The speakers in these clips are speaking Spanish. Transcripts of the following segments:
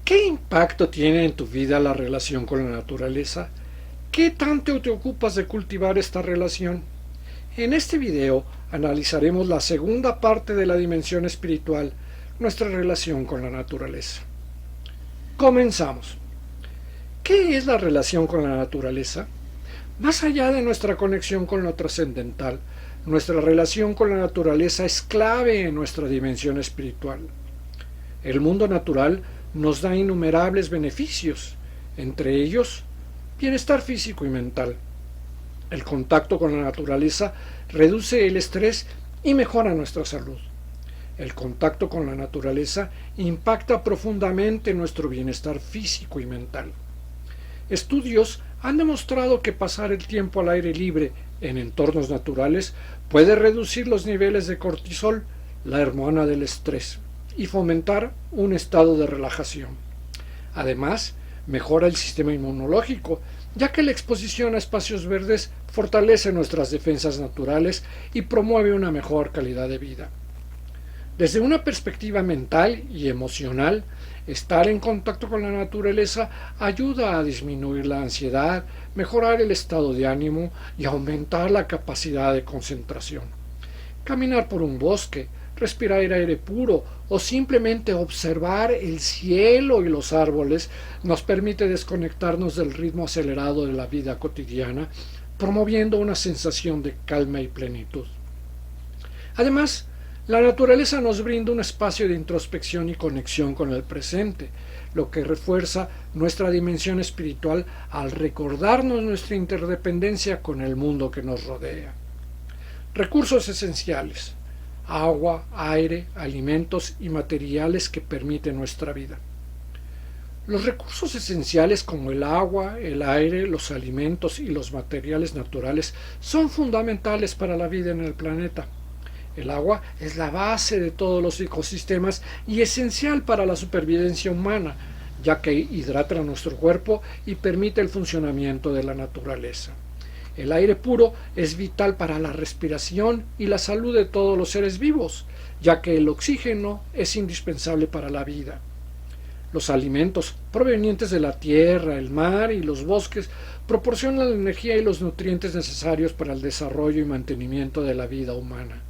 ¿Qué impacto tiene en tu vida la relación con la naturaleza? ¿Qué tanto te ocupas de cultivar esta relación? En este video analizaremos la segunda parte de la dimensión espiritual, nuestra relación con la naturaleza. Comenzamos. ¿Qué es la relación con la naturaleza? Más allá de nuestra conexión con lo trascendental, nuestra relación con la naturaleza es clave en nuestra dimensión espiritual. El mundo natural nos da innumerables beneficios, entre ellos bienestar físico y mental. El contacto con la naturaleza reduce el estrés y mejora nuestra salud. El contacto con la naturaleza impacta profundamente nuestro bienestar físico y mental. Estudios han demostrado que pasar el tiempo al aire libre en entornos naturales puede reducir los niveles de cortisol, la hormona del estrés, y fomentar un estado de relajación. Además, mejora el sistema inmunológico, ya que la exposición a espacios verdes fortalece nuestras defensas naturales y promueve una mejor calidad de vida. Desde una perspectiva mental y emocional, estar en contacto con la naturaleza ayuda a disminuir la ansiedad, mejorar el estado de ánimo y aumentar la capacidad de concentración. Caminar por un bosque, respirar aire puro o simplemente observar el cielo y los árboles nos permite desconectarnos del ritmo acelerado de la vida cotidiana, promoviendo una sensación de calma y plenitud. Además, la naturaleza nos brinda un espacio de introspección y conexión con el presente, lo que refuerza nuestra dimensión espiritual al recordarnos nuestra interdependencia con el mundo que nos rodea. Recursos esenciales: agua, aire, alimentos y materiales que permiten nuestra vida. Los recursos esenciales como el agua, el aire, los alimentos y los materiales naturales son fundamentales para la vida en el planeta. El agua es la base de todos los ecosistemas y esencial para la supervivencia humana, ya que hidrata nuestro cuerpo y permite el funcionamiento de la naturaleza. El aire puro es vital para la respiración y la salud de todos los seres vivos, ya que el oxígeno es indispensable para la vida. Los alimentos provenientes de la tierra, el mar y los bosques proporcionan la energía y los nutrientes necesarios para el desarrollo y mantenimiento de la vida humana.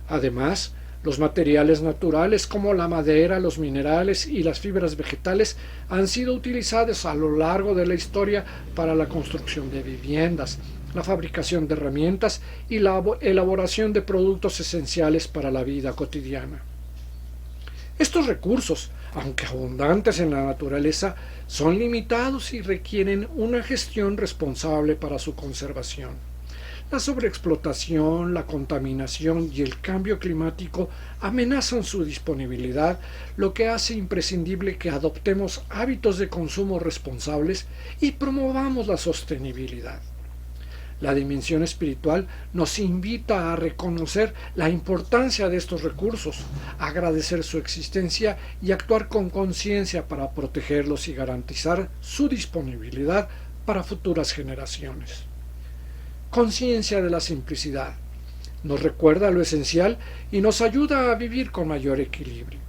Además, los materiales naturales como la madera, los minerales y las fibras vegetales han sido utilizados a lo largo de la historia para la construcción de viviendas, la fabricación de herramientas y la elaboración de productos esenciales para la vida cotidiana. Estos recursos, aunque abundantes en la naturaleza, son limitados y requieren una gestión responsable para su conservación. La sobreexplotación, la contaminación y el cambio climático amenazan su disponibilidad, lo que hace imprescindible que adoptemos hábitos de consumo responsables y promovamos la sostenibilidad. La dimensión espiritual nos invita a reconocer la importancia de estos recursos, agradecer su existencia y actuar con conciencia para protegerlos y garantizar su disponibilidad para futuras generaciones. Conciencia de la simplicidad. Nos recuerda lo esencial y nos ayuda a vivir con mayor equilibrio.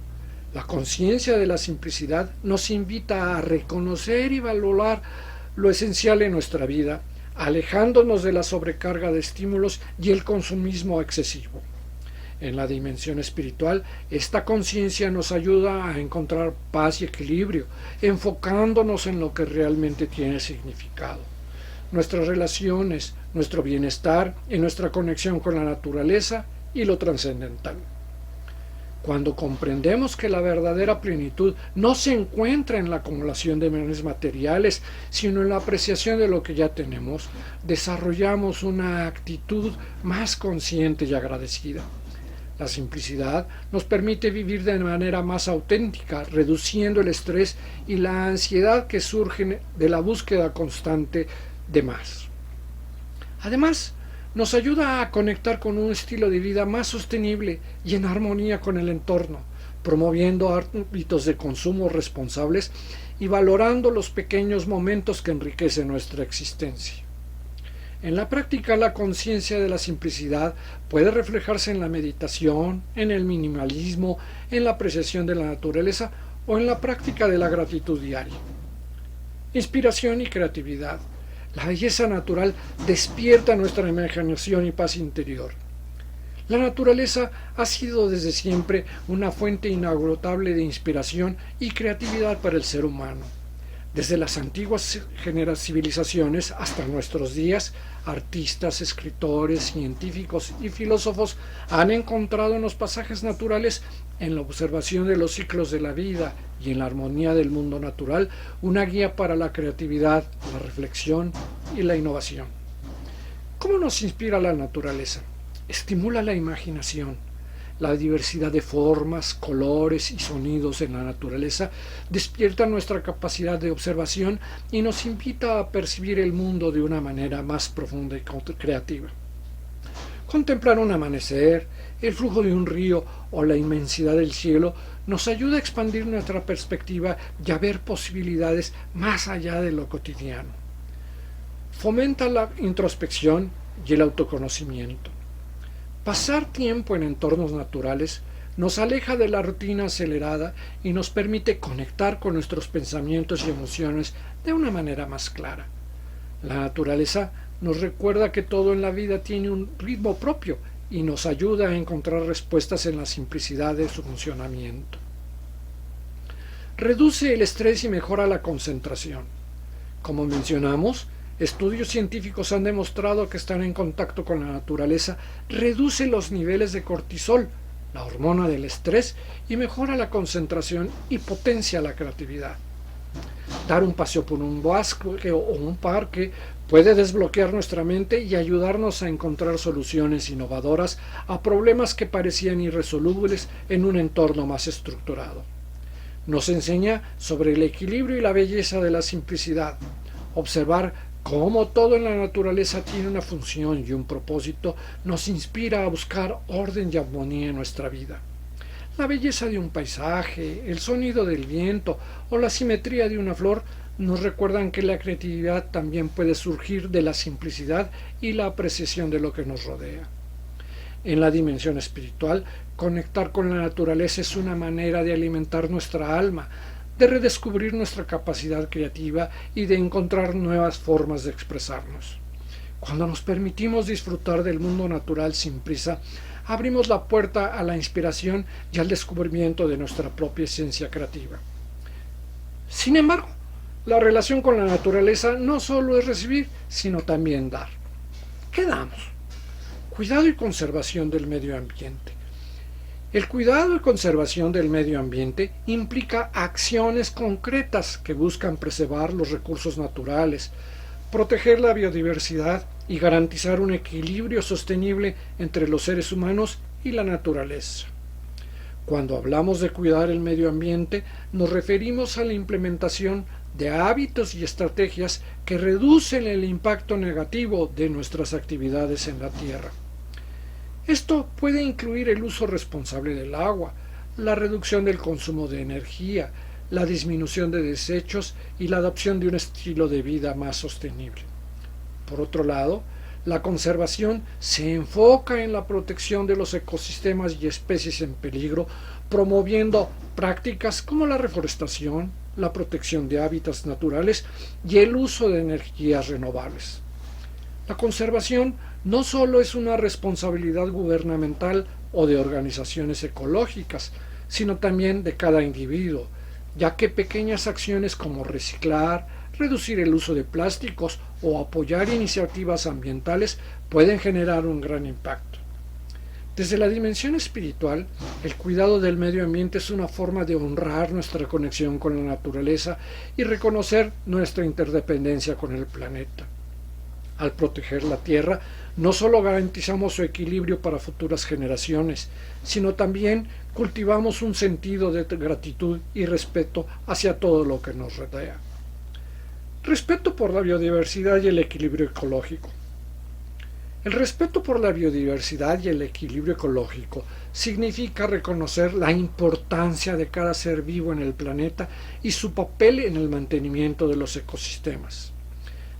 La conciencia de la simplicidad nos invita a reconocer y valorar lo esencial en nuestra vida, alejándonos de la sobrecarga de estímulos y el consumismo excesivo. En la dimensión espiritual, esta conciencia nos ayuda a encontrar paz y equilibrio, enfocándonos en lo que realmente tiene significado. Nuestras relaciones, nuestro bienestar y nuestra conexión con la naturaleza y lo trascendental. Cuando comprendemos que la verdadera plenitud no se encuentra en la acumulación de bienes materiales, sino en la apreciación de lo que ya tenemos, desarrollamos una actitud más consciente y agradecida. La simplicidad nos permite vivir de manera más auténtica, reduciendo el estrés y la ansiedad que surgen de la búsqueda constante de más. Además, nos ayuda a conectar con un estilo de vida más sostenible y en armonía con el entorno, promoviendo hábitos de consumo responsables y valorando los pequeños momentos que enriquecen nuestra existencia. En la práctica, la conciencia de la simplicidad puede reflejarse en la meditación, en el minimalismo, en la apreciación de la naturaleza o en la práctica de la gratitud diaria. Inspiración y creatividad. La belleza natural despierta nuestra imaginación y paz interior. La naturaleza ha sido desde siempre una fuente inagotable de inspiración y creatividad para el ser humano. Desde las antiguas civilizaciones hasta nuestros días, artistas, escritores, científicos y filósofos han encontrado en los pasajes naturales, en la observación de los ciclos de la vida y en la armonía del mundo natural, una guía para la creatividad, la reflexión y la innovación. ¿Cómo nos inspira la naturaleza? Estimula la imaginación. La diversidad de formas, colores y sonidos en la naturaleza despierta nuestra capacidad de observación y nos invita a percibir el mundo de una manera más profunda y creativa. Contemplar un amanecer, el flujo de un río o la inmensidad del cielo nos ayuda a expandir nuestra perspectiva y a ver posibilidades más allá de lo cotidiano. Fomenta la introspección y el autoconocimiento. Pasar tiempo en entornos naturales nos aleja de la rutina acelerada y nos permite conectar con nuestros pensamientos y emociones de una manera más clara. La naturaleza nos recuerda que todo en la vida tiene un ritmo propio y nos ayuda a encontrar respuestas en la simplicidad de su funcionamiento. Reduce el estrés y mejora la concentración. Como mencionamos, estudios científicos han demostrado que estar en contacto con la naturaleza reduce los niveles de cortisol, la hormona del estrés, y mejora la concentración y potencia la creatividad. Dar un paseo por un bosque o un parque puede desbloquear nuestra mente y ayudarnos a encontrar soluciones innovadoras a problemas que parecían irresolubles en un entorno más estructurado. Nos enseña sobre el equilibrio y la belleza de la simplicidad. Observar cómo todo en la naturaleza tiene una función y un propósito nos inspira a buscar orden y armonía en nuestra vida. La belleza de un paisaje, el sonido del viento o la simetría de una flor nos recuerdan que la creatividad también puede surgir de la simplicidad y la apreciación de lo que nos rodea. En la dimensión espiritual, conectar con la naturaleza es una manera de alimentar nuestra alma, de redescubrir nuestra capacidad creativa y de encontrar nuevas formas de expresarnos. Cuando nos permitimos disfrutar del mundo natural sin prisa, abrimos la puerta a la inspiración y al descubrimiento de nuestra propia esencia creativa. Sin embargo, la relación con la naturaleza no solo es recibir, sino también dar. ¿Qué damos? Cuidado y conservación del medio ambiente. El cuidado y conservación del medio ambiente implica acciones concretas que buscan preservar los recursos naturales, proteger la biodiversidad y garantizar un equilibrio sostenible entre los seres humanos y la naturaleza. Cuando hablamos de cuidar el medio ambiente, nos referimos a la implementación de hábitos y estrategias que reducen el impacto negativo de nuestras actividades en la Tierra. Esto puede incluir el uso responsable del agua, la reducción del consumo de energía, la disminución de desechos y la adopción de un estilo de vida más sostenible. Por otro lado, la conservación se enfoca en la protección de los ecosistemas y especies en peligro, promoviendo prácticas como la reforestación, la protección de hábitats naturales y el uso de energías renovables. La conservación no solo es una responsabilidad gubernamental o de organizaciones ecológicas, sino también de cada individuo, ya que pequeñas acciones como reciclar, reducir el uso de plásticos o apoyar iniciativas ambientales pueden generar un gran impacto. Desde la dimensión espiritual, el cuidado del medio ambiente es una forma de honrar nuestra conexión con la naturaleza y reconocer nuestra interdependencia con el planeta. Al proteger la tierra, no solo garantizamos su equilibrio para futuras generaciones, sino también cultivamos un sentido de gratitud y respeto hacia todo lo que nos rodea. Respeto por la biodiversidad y el equilibrio ecológico. El respeto por la biodiversidad y el equilibrio ecológico significa reconocer la importancia de cada ser vivo en el planeta y su papel en el mantenimiento de los ecosistemas.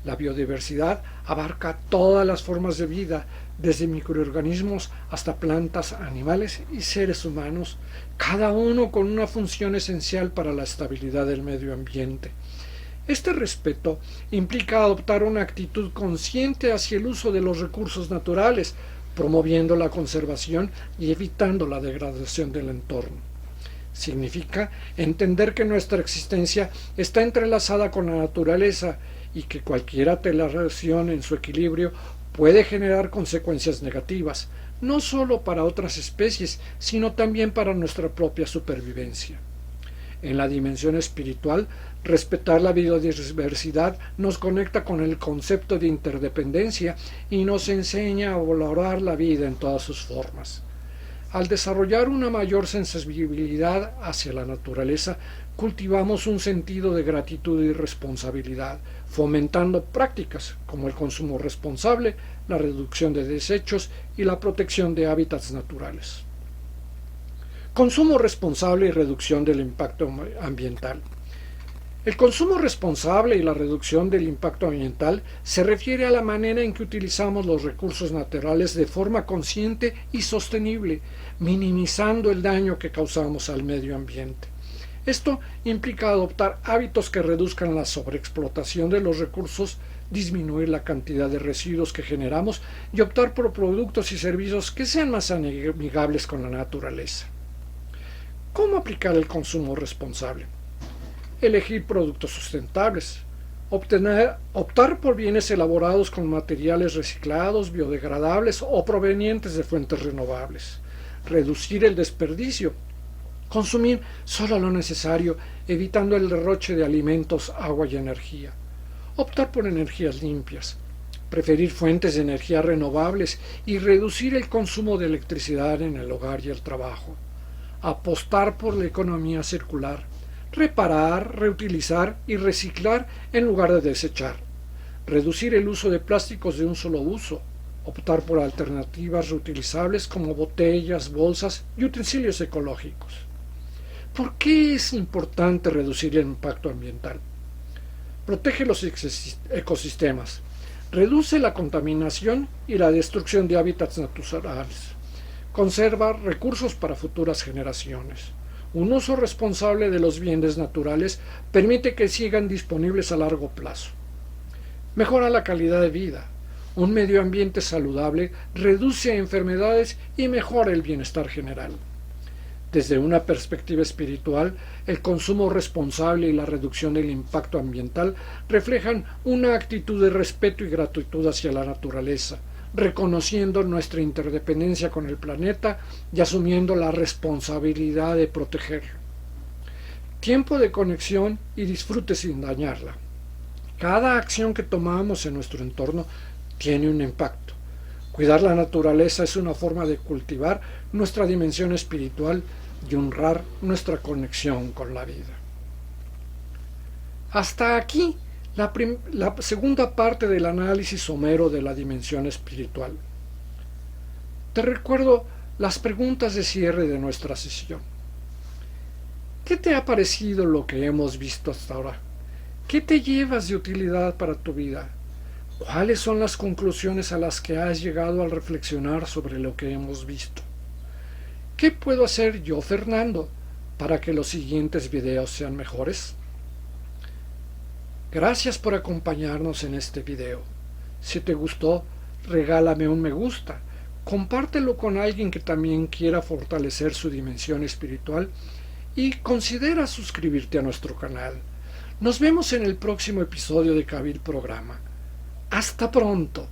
La biodiversidad abarca todas las formas de vida, desde microorganismos hasta plantas, animales y seres humanos, cada uno con una función esencial para la estabilidad del medio ambiente. Este respeto implica adoptar una actitud consciente hacia el uso de los recursos naturales, promoviendo la conservación y evitando la degradación del entorno. Significa entender que nuestra existencia está entrelazada con la naturaleza y que cualquier alteración en su equilibrio puede generar consecuencias negativas, no solo para otras especies, sino también para nuestra propia supervivencia. En la dimensión espiritual, respetar la biodiversidad nos conecta con el concepto de interdependencia y nos enseña a valorar la vida en todas sus formas. Al desarrollar una mayor sensibilidad hacia la naturaleza, cultivamos un sentido de gratitud y responsabilidad, fomentando prácticas como el consumo responsable, la reducción de desechos y la protección de hábitats naturales. Consumo responsable y reducción del impacto ambiental. El consumo responsable y la reducción del impacto ambiental se refiere a la manera en que utilizamos los recursos naturales de forma consciente y sostenible, minimizando el daño que causamos al medio ambiente. Esto implica adoptar hábitos que reduzcan la sobreexplotación de los recursos, disminuir la cantidad de residuos que generamos y optar por productos y servicios que sean más amigables con la naturaleza. ¿Cómo aplicar el consumo responsable? Elegir productos sustentables, optar por bienes elaborados con materiales reciclados, biodegradables o provenientes de fuentes renovables, reducir el desperdicio, consumir solo lo necesario, evitando el derroche de alimentos, agua y energía, optar por energías limpias, preferir fuentes de energía renovables y reducir el consumo de electricidad en el hogar y el trabajo, apostar por la economía circular, reparar, reutilizar y reciclar en lugar de desechar, reducir el uso de plásticos de un solo uso, optar por alternativas reutilizables como botellas, bolsas y utensilios ecológicos. ¿Por qué es importante reducir el impacto ambiental? Protege los ecosistemas, reduce la contaminación y la destrucción de hábitats naturales, conserva recursos para futuras generaciones. Un uso responsable de los bienes naturales permite que sigan disponibles a largo plazo. Mejora la calidad de vida. Un medio ambiente saludable reduce enfermedades y mejora el bienestar general. Desde una perspectiva espiritual, el consumo responsable y la reducción del impacto ambiental reflejan una actitud de respeto y gratitud hacia la naturaleza, reconociendo nuestra interdependencia con el planeta y asumiendo la responsabilidad de protegerlo. Tiempo de conexión y disfrute sin dañarla. Cada acción que tomamos en nuestro entorno tiene un impacto. Cuidar la naturaleza es una forma de cultivar nuestra dimensión espiritual y honrar nuestra conexión con la vida. Hasta aquí la segunda parte del análisis somero de la dimensión espiritual. Te recuerdo las preguntas de cierre de nuestra sesión. ¿Qué te ha parecido lo que hemos visto hasta ahora? ¿Qué te llevas de utilidad para tu vida? ¿Cuáles son las conclusiones a las que has llegado al reflexionar sobre lo que hemos visto? ¿Qué puedo hacer yo, Fernando, para que los siguientes videos sean mejores? Gracias por acompañarnos en este video. Si te gustó, regálame un me gusta, compártelo con alguien que también quiera fortalecer su dimensión espiritual y considera suscribirte a nuestro canal. Nos vemos en el próximo episodio de Kabil Programa. ¡Hasta pronto!